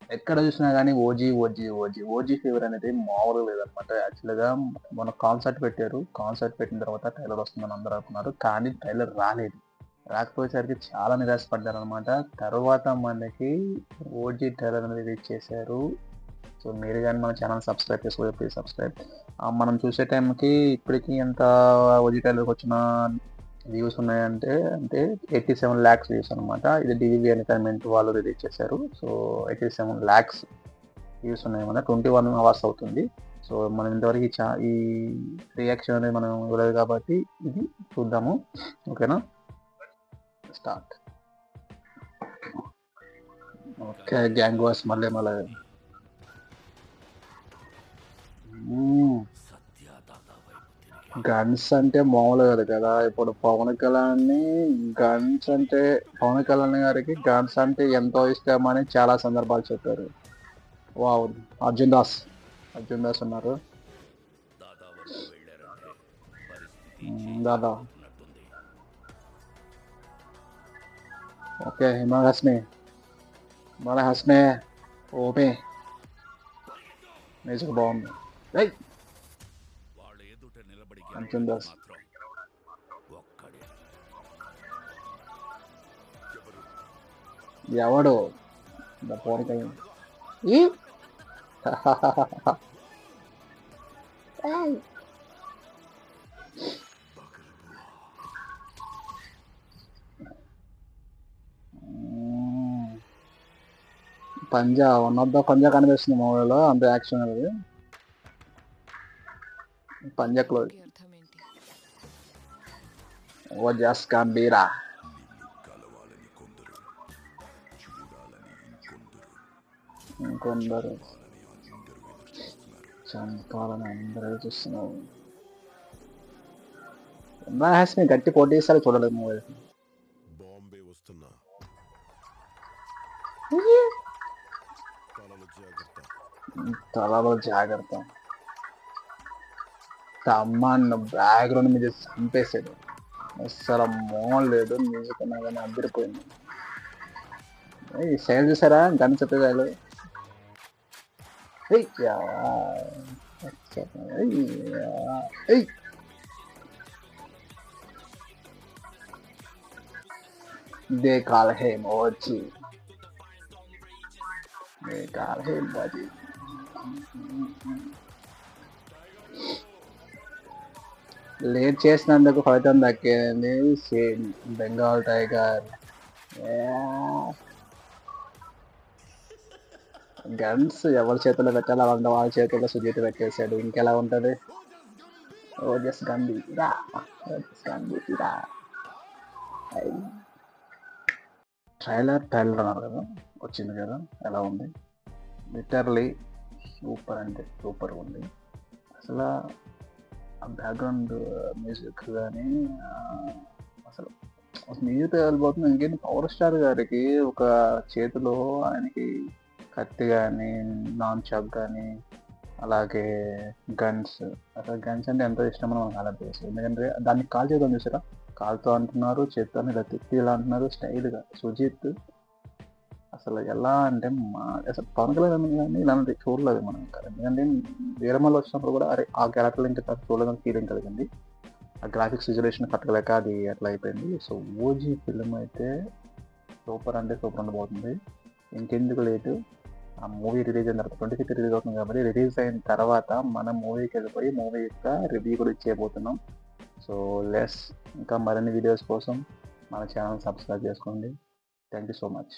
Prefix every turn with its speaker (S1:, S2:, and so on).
S1: ఎక్కడ చూసినా కానీ OG OG OG OG fever అనేది మామూలుగా లేదనమాట. యాక్చువల్‌గా మొన్న కాన్సర్ట్ పెట్టారు. కాన్సర్ట్ పెట్టిన తర్వాత ట్రైలర్ వస్తుందని అందరూ అనుకున్నారు. కానీ ట్రైలర్ రాలేదు. రాకపోయేసరికి చాలా నిరాశపడ్డారనమాట. తర్వాత మనకి ఓజీ ట్రైలర్ అనేది రిలీజ్ చేశారు. సో మీరు గాని మన ఛానల్ సబ్స్క్రైబ్ చేసుకోకపోతే ప్లీజ్ సబ్స్క్రైబ్. మనం చూసే టైంకి ఇప్పటికి ఎంత ఓజీ ట్రైలర్‌కి వచ్చిన వ్యూస్ ఉన్నాయంటే 87 లాక్స్ వ్యూస్ అనమాట. ఇది డివివి ఎంటర్‌టైన్‌మెంట్ వాళ్ళు రిలీజ్ చేశారు. సో 87 లాక్స్ వ్యూస్ ఉన్నాయన్నమాట. 21 అవర్స్ అవుతుంది. సో మనం ఇంతవరకు ఈ రియాక్షన్ అనేది మనం ఇవ్వలేదు కాబట్టి ఇది చూద్దాము. ఓకేనా? స్టార్ట్. ఓకే గ్యాంగ్ వార్స్ మళ్ళీ గన్స్ అంటే మామూలు కాదు కదా. ఇప్పుడు పవన్ కళ్యాణ్ గారికి గన్స్ అంటే ఎంతో ఇష్టమని చాలా సందర్భాలు చెప్పారు. వావ్. అర్జున్ దాస్ ఉన్నారు. దాదా. ఓకే మన హస్నే ఓమే మ్యూజిక్ బాగుంది. అర్జున్ దాస్ ఎవడు పవన్ కళ్యాణ్ పంజా వన్ ఆఫ్ ద పంజా కనిపిస్తుంది మూవీలో. అంత యాక్షన్ అది పంజాక్లో ఓజస్ గంభీరా. ఇంకొందరు చంపాలని అందరూ చూస్తున్నారు. గట్టి పోటీ ఇస్తారు చూడలేదు మూవీ.
S2: బాంబే వస్తున్నా
S1: తలలో జాగ్రత్త. తమ్మన్న బ్యాక్గ్రౌండ్ మీద చంపేసాడు. అసలు మోన్ లేదు. మ్యూజిక్ అన్నా కానీ అదిరిపోయింది. ఈ సైడ్ చూసారా గన్ చెప్పేవాళ్ళు. దే కాల్ హే మోజీ. లేట్ చేసినందుకు ఫలితం దక్కింది. బెంగాల్ టైగర్. గన్స్ ఎవరి చేతుల్లో పెట్టాలి వాళ్ళ చేతుల్లో సుజీత్ పెట్టేశాడు. ఇంకెలా ఉంటది. ఓజస్ గంభీరా. ట్రైలర్ అన్నారు కదా, వచ్చింది కదా. ఎలా ఉంది? లిటరలీ సూపర్ అంటే సూపర్ ఉంది. అసలు ఆ బ్యాక్గ్రౌండ్ మ్యూజిక్ కానీ అసలు మ్యూజిక్ వెళ్ళిపోతుంది. ఇంకేంటి పవర్ స్టార్ గారికి ఒక చేతిలో ఆయనకి కత్తి కానీ నాన్ చాక్ కానీ అలాగే గన్స్. అసలు గన్స్ అంటే ఎంతో ఇష్టమని మనకు అలా తెలుసు. ఎందుకంటే దాన్ని కాల్ చేద్దాం చూసారా, కాలుతో అంటున్నారు, చేత్తో ఇలా తిప్పి ఇలా అంటున్నారు స్టైల్గా. సుజిత్ అసలు ఎలా అంటే అసలు పవన్ కళ్యాణ్ కానీ ఇలాంటి చూడలేదు మనం ఇంకా. ఎందుకంటే వేరే వాళ్ళు వచ్చినప్పుడు కూడా అరే ఆ క్యారెక్టర్ ఇంకా చూడలేదని ఫీలింగ్ కలిగింది. ఆ గ్రాఫిక్స్ విజువలేషన్ కట్టలేక అది అట్లా అయిపోయింది. సో ఓజీ ఫిల్మ్ అయితే సూపర్ అంటే సూపర్ ఉండబోతుంది. ఇంకెందుకు లేటు, ఆ మూవీ రిలీజ్ అయిన తర్వాత 26 రిలీజ్ అవుతుంది కాబట్టి రిలీజ్ అయిన తర్వాత మనం మూవీకి వెళ్ళిపోయి మూవీ యొక్క రివ్యూ కూడా ఇచ్చేయబోతున్నాం. సో ఇంకా మరిన్ని వీడియోస్ కోసం మన ఛానల్ సబ్స్క్రైబ్ చేసుకోండి. Thank you so much.